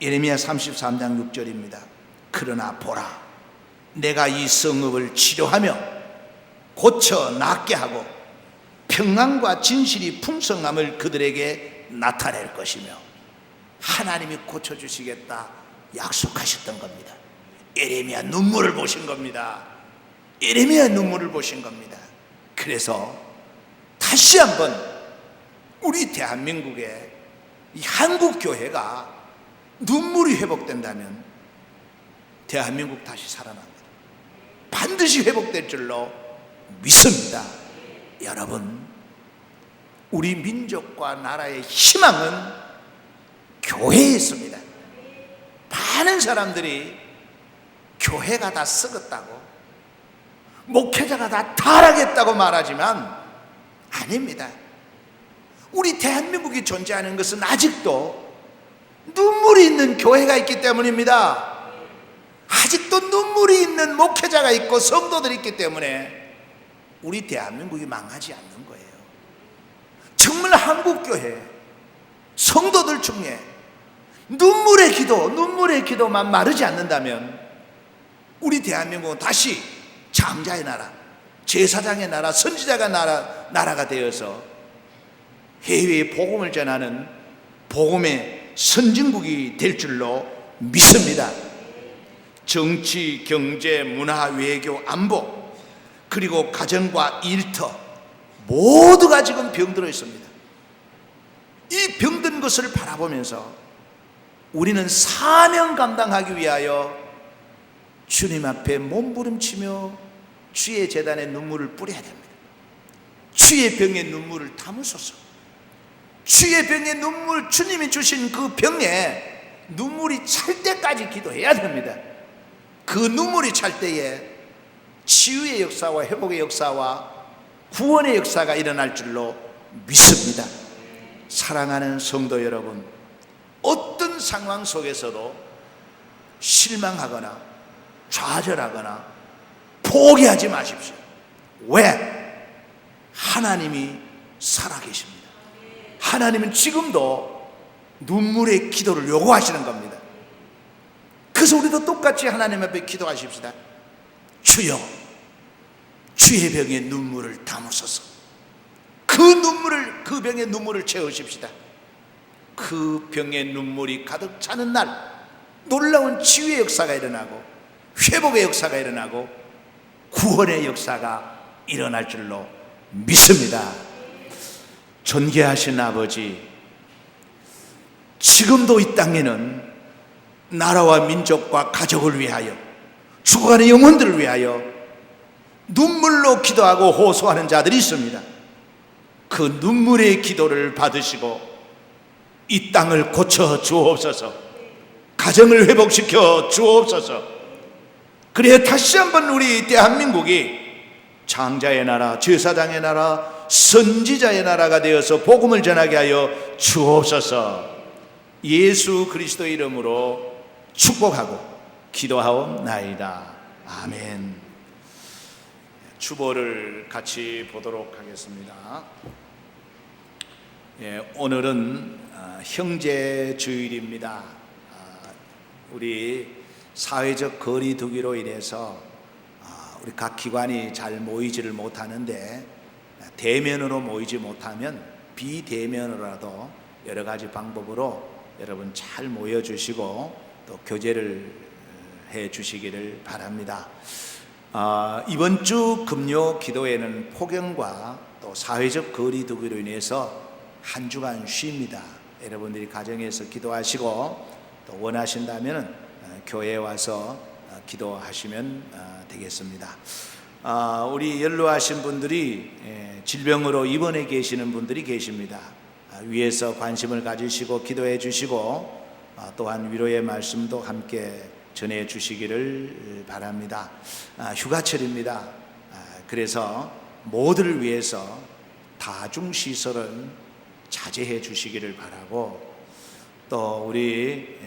예레미야 33장 6절입니다. 그러나 보라, 내가 이 성읍을 치료하며 고쳐 낫게 하고 평안과 진실이 풍성함을 그들에게 나타낼 것이며, 하나님이 고쳐주시겠다 약속하셨던 겁니다. 예레미야 눈물을 보신 겁니다. 예레미야 눈물을 보신 겁니다. 그래서 다시 한번 우리 대한민국의 이 한국교회가 눈물이 회복된다면 대한민국 다시 살아납니다. 반드시 회복될 줄로 믿습니다. 여러분, 우리 민족과 나라의 희망은 교회에 있습니다. 많은 사람들이 교회가 다 썩었다고, 목회자가 다 타락했다고 말하지만 아닙니다. 우리 대한민국이 존재하는 것은 아직도 눈물이 있는 교회가 있기 때문입니다. 아직도 눈물이 있는 목회자가 있고 성도들이 있기 때문에 우리 대한민국이 망하지 않는 거예요. 정말 한국교회 성도들 중에 눈물의 기도만 마르지 않는다면 우리 대한민국은 다시 장자의 나라, 제사장의 나라, 선지자가 나라가 되어서 해외에 복음을 전하는 복음의 선진국이 될 줄로 믿습니다. 정치, 경제, 문화, 외교, 안보, 그리고 가정과 일터 모두가 지금 병들어 있습니다. 이 병든 것을 바라보면서 우리는 사명 감당하기 위하여 주님 앞에 몸부림치며 주의 제단에 눈물을 뿌려야 됩니다. 주의 병에 눈물을 담으소서. 주의 병에 눈물, 주님이 주신 그 병에 눈물이 찰 때까지 기도해야 됩니다. 그 눈물이 찰 때에 치유의 역사와 회복의 역사와 구원의 역사가 일어날 줄로 믿습니다. 사랑하는 성도 여러분, 어떤 상황 속에서도 실망하거나 좌절하거나 포기하지 마십시오. 왜? 하나님이 살아계십니다. 하나님은 지금도 눈물의 기도를 요구하시는 겁니다. 그래서 우리도 똑같이 하나님 앞에 기도하십시다. 주여, 주의 병에 눈물을 담으소서. 그 병에 눈물을 채우십시다. 그 병에 눈물이 가득 차는 날 놀라운 치유의 역사가 일어나고 회복의 역사가 일어나고 구원의 역사가 일어날 줄로 믿습니다. 존귀하신 아버지, 지금도 이 땅에는 나라와 민족과 가족을 위하여, 죽어가는 영혼들을 위하여 눈물로 기도하고 호소하는 자들이 있습니다. 그 눈물의 기도를 받으시고 이 땅을 고쳐 주옵소서, 가정을 회복시켜 주옵소서. 그래야 다시 한번 우리 대한민국이 장자의 나라, 제사장의 나라, 선지자의 나라가 되어서 복음을 전하게 하여 주옵소서. 예수 그리스도의 이름으로 축복하고 기도하옵나이다. 아멘. 주보를 같이 보도록 하겠습니다. 오늘은 형제 주일입니다. 우리 사회적 거리 두기로 인해서 우리 각 기관이 잘 모이지를 못하는데, 대면으로 모이지 못하면 비대면으로라도 여러 가지 방법으로 여러분 잘 모여주시고 또 교제를 해 주시기를 바랍니다. 이번 주 금요 기도회는 폭염과 또 사회적 거리 두기로 인해서 한 주간 쉽니다. 여러분들이 가정에서 기도하시고 또 원하신다면 교회에 와서 기도하시면 되겠습니다. 우리 연로하신 분들이 질병으로 입원해 계시는 분들이 계십니다. 위에서 관심을 가지시고 기도해 주시고 또한 위로의 말씀도 함께 전해 주시기를 바랍니다. 휴가철입니다. 그래서 모두를 위해서 다중시설은 자제해 주시기를 바라고, 또 우리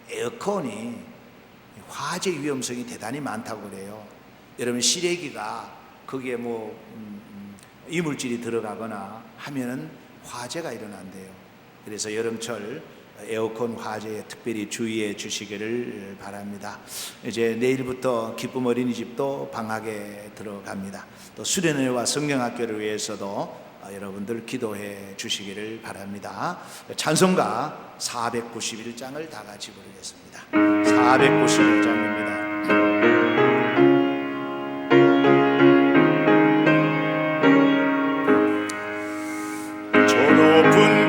에어컨이 화재 위험성이 대단히 많다고 그래요. 여러분 실외기가 거기에 이물질이 들어가거나 하면은 화재가 일어난대요. 그래서 여름철 에어컨 화재에 특별히 주의해 주시기를 바랍니다. 이제 내일부터 기쁨 어린이집도 방학에 들어갑니다. 또 수련회와 성경학교를 위해서도 여러분들 기도해 주시기를 바랍니다. 찬송가 491장을 다 같이 부르겠습니다. 491장입니다. 저 높은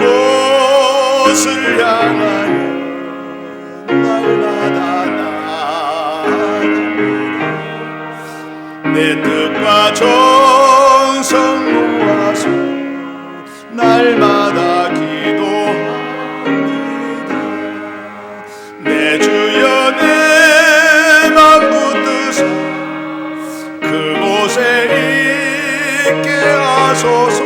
곳을 향하여 날마다 나아갑니다. 내 뜻과 정성 모아서 날마다 기도합니다. 내 주여 내 맘 붙드사 그곳에 있게 하소서.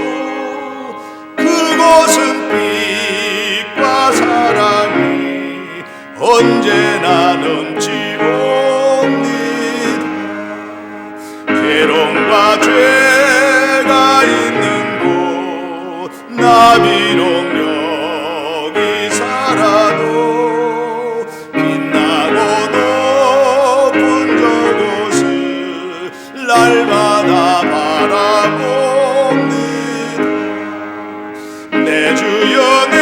그곳은 빛과 사랑이 언제나 넘치옵니다. 괴로움과 죄가 있는 곳 나 비록 여기 살아도 빛나고 높은 저곳을 날마다 바라봅니다. 내 주여 내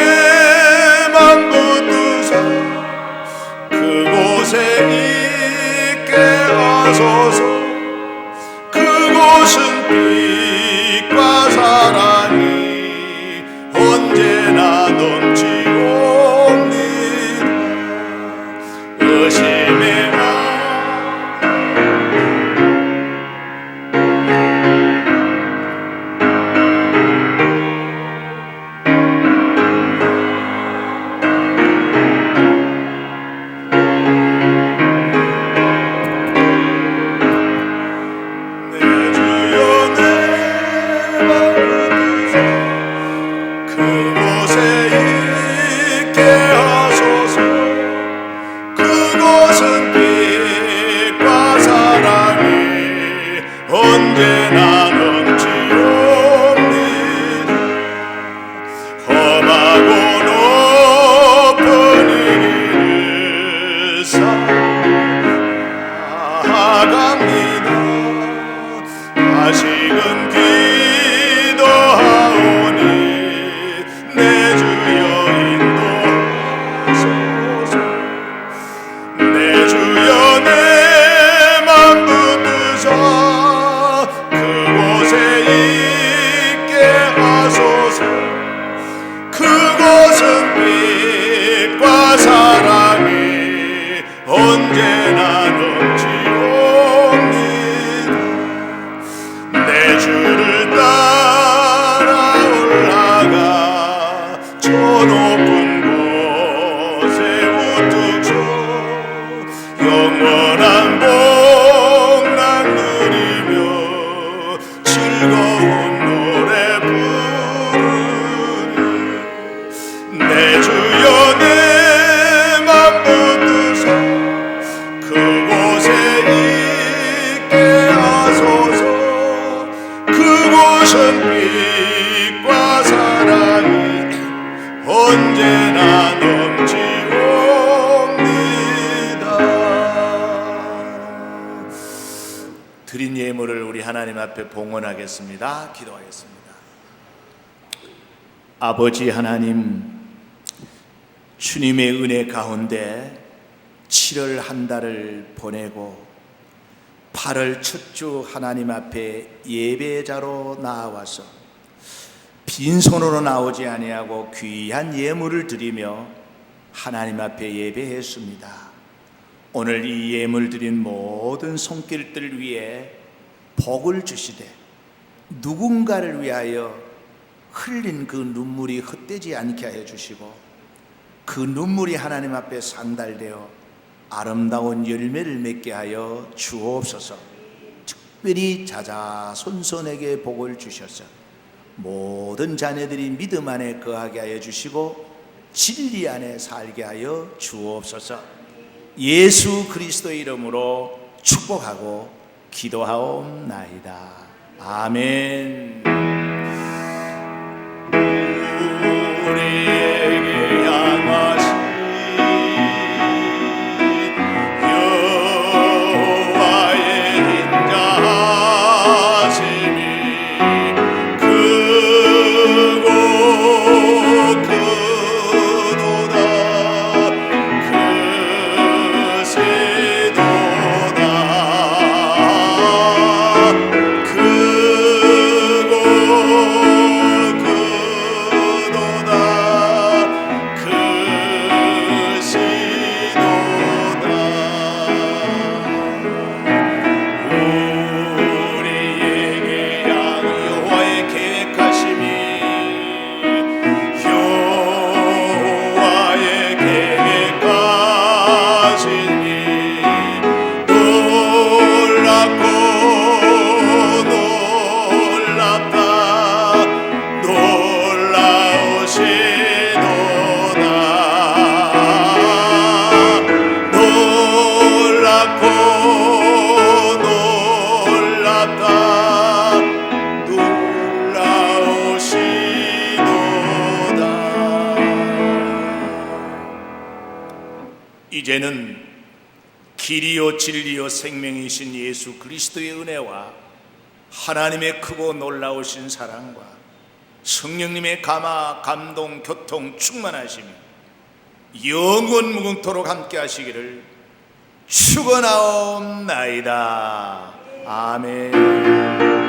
맘 붙드사 그곳에 주를 따라 올라가 저 높은 곳에 우뚝 서 영원한 복락 누리며 즐거운 노래 부르니 내 주여 내 맘 붙드사 그곳에 있게 하소서. 그곳은 빛과 사랑이 언제나 넘치옵니다. 드린 예물을 우리 하나님 앞에 봉헌하겠습니다. 기도하겠습니다. 아버지 하나님, 주님의 은혜 가운데 7월 한 달을 보내고 8월 첫 주 하나님 앞에 예배자로 나와서 빈손으로 나오지 아니하고 귀한 예물을 드리며 하나님 앞에 예배했습니다. 오늘 이 예물 드린 모든 손길들 위에 복을 주시되 누군가를 위하여 흘린 그 눈물이 헛되지 않게 하여 주시고 그 눈물이 하나님 앞에 상달되어 아름다운 열매를 맺게 하여 주옵소서. 특별히 자자손손에게 복을 주셔서 모든 자녀들이 믿음 안에 거하게 하여 주시고 진리 안에 살게 하여 주옵소서. 예수 그리스도의 이름으로 축복하고 기도하옵나이다. 아멘. 우리에게 향하신 여호와의 인자하심이 크고 크도다. 크시도다. 크고 크도다. 크시도다. 우리에게 여호와의 계획하심이 여호와의 계획하심이 놀랍고 놀랍다. 놀라우시도다. 놀랍고 놀랍다. 놀라우시도다. 이제는 길이요 진리요 생명이신 예수 그리스도의 은혜와 하나님의 크고 놀라우신 사랑과 성령님의 감화 감동 교통 충만하심이 영원 무궁토록 함께 하시기를 축원하옵나이다. 아멘.